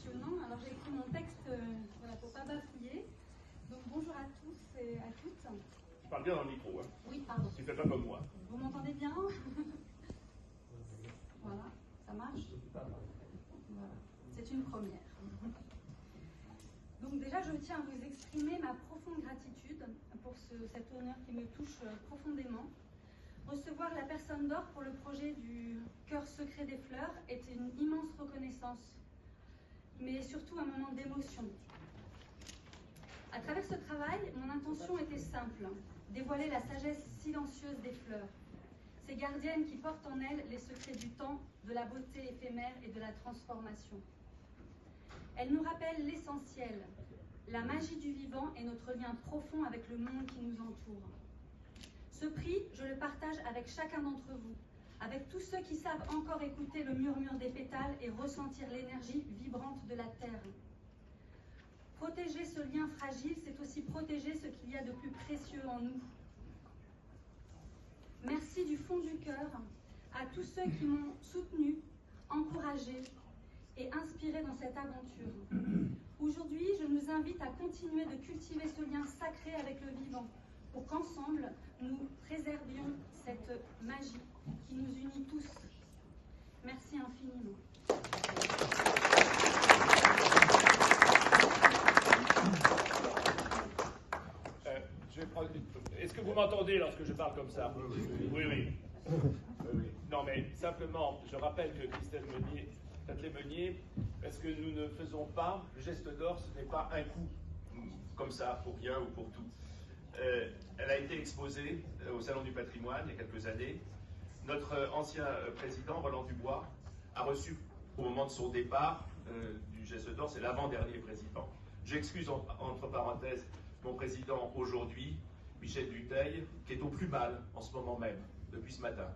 passionnant. Alors j'ai écrit mon texte voilà, pour ne pas bafouiller. Donc bonjour à tous et à toutes. Tu parles bien dans le micro, hein. Oui, pardon. Tu fais pas comme moi. Vous m'entendez bien? Voilà, ça marche? Voilà, c'est une première. Donc déjà, je tiens à vous exprimer ma profonde gratitude pour cet honneur qui me touche profondément. Recevoir la personne d'or pour le projet du Cœur secret des fleurs était une immense reconnaissance, mais surtout un moment d'émotion. À travers ce travail, mon intention était simple, dévoiler la sagesse silencieuse des fleurs, ces gardiennes qui portent en elles les secrets du temps, de la beauté éphémère et de la transformation. Elles nous rappellent l'essentiel, la magie du vivant et notre lien profond avec le monde qui nous entoure. Ce prix, je le partage avec chacun d'entre vous, avec tous ceux qui savent encore écouter le murmure des pétales et ressentir l'énergie vibrante de la terre. Protéger ce lien fragile, c'est aussi protéger ce qu'il y a de plus précieux en nous. Merci du fond du cœur à tous ceux qui m'ont soutenu, encouragé et inspiré dans cette aventure. Aujourd'hui, je nous invite à continuer de cultiver ce lien sacré avec le vivant, pour qu'ensemble, nous préservions cette magie qui nous unit tous. Merci infiniment. Est-ce que vous m'entendez lorsque je parle comme ça? Oui. Non, mais simplement, je rappelle que Christelle Meunier, parce que nous ne faisons pas, le geste d'or, ce n'est pas un coup, comme ça, pour rien ou pour tout. Elle a été exposée au Salon du Patrimoine il y a quelques années. Notre ancien président, Roland Dubois, a reçu, au moment de son départ du geste d'or, c'est l'avant-dernier président. J'excuse entre parenthèses mon président aujourd'hui, Michel Dutheil, qui est au plus mal en ce moment même, depuis ce matin.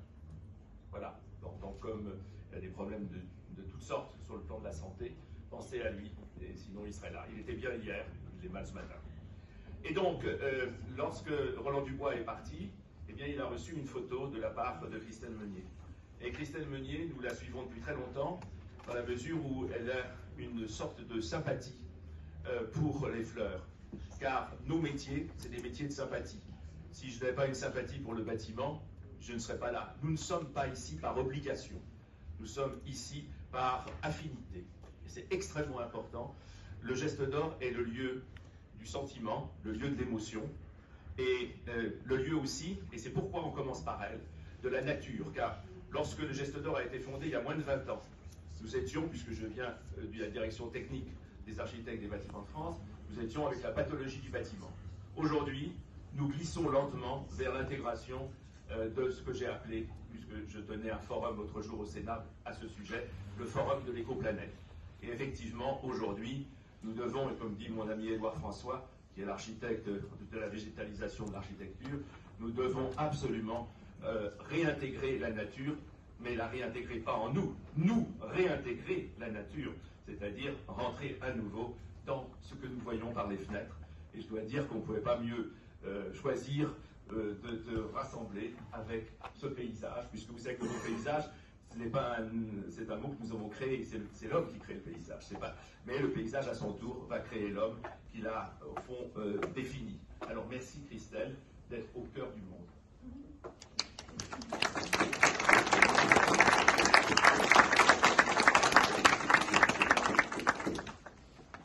Voilà. Donc comme il y a des problèmes de toutes sortes sur le plan de la santé, pensez à lui, et sinon il serait là. Il était bien hier, il est mal ce matin. Et donc, lorsque Roland Dubois est parti, eh bien, il a reçu une photo de la part de Christelle Meunier. Et Christelle Meunier, nous la suivons depuis très longtemps, dans la mesure où elle a une sorte de sympathie pour les fleurs. Car nos métiers, c'est des métiers de sympathie. Si je n'avais pas une sympathie pour le bâtiment, je ne serais pas là. Nous ne sommes pas ici par obligation. Nous sommes ici par affinité. Et c'est extrêmement important. Le geste d'or est le lieu du sentiment, le lieu de l'émotion, et le lieu aussi, et c'est pourquoi on commence par elle, de la nature. Car lorsque le geste d'or a été fondé il y a moins de 20 ans, nous étions, puisque je viens de la direction technique des architectes des bâtiments de France, nous étions avec la pathologie du bâtiment. Aujourd'hui, nous glissons lentement vers l'intégration de ce que j'ai appelé, puisque je tenais un forum l'autre jour au Sénat à ce sujet, le forum de l'écoplanète. Et effectivement, aujourd'hui, nous devons, et comme dit mon ami Édouard François, qui est l'architecte de la végétalisation de l'architecture, nous devons absolument réintégrer la nature, mais la réintégrer pas en nous, nous réintégrer la nature, c'est-à-dire rentrer à nouveau dans ce que nous voyons par les fenêtres. Et je dois dire qu'on ne pouvait pas mieux choisir de rassembler avec ce paysage, puisque vous savez que le paysage, c'est un mot que nous avons créé, c'est l'homme qui crée le paysage. Mais le paysage, à son tour, va créer l'homme qu'il a, au fond, défini. Alors merci Christelle d'être au cœur du monde.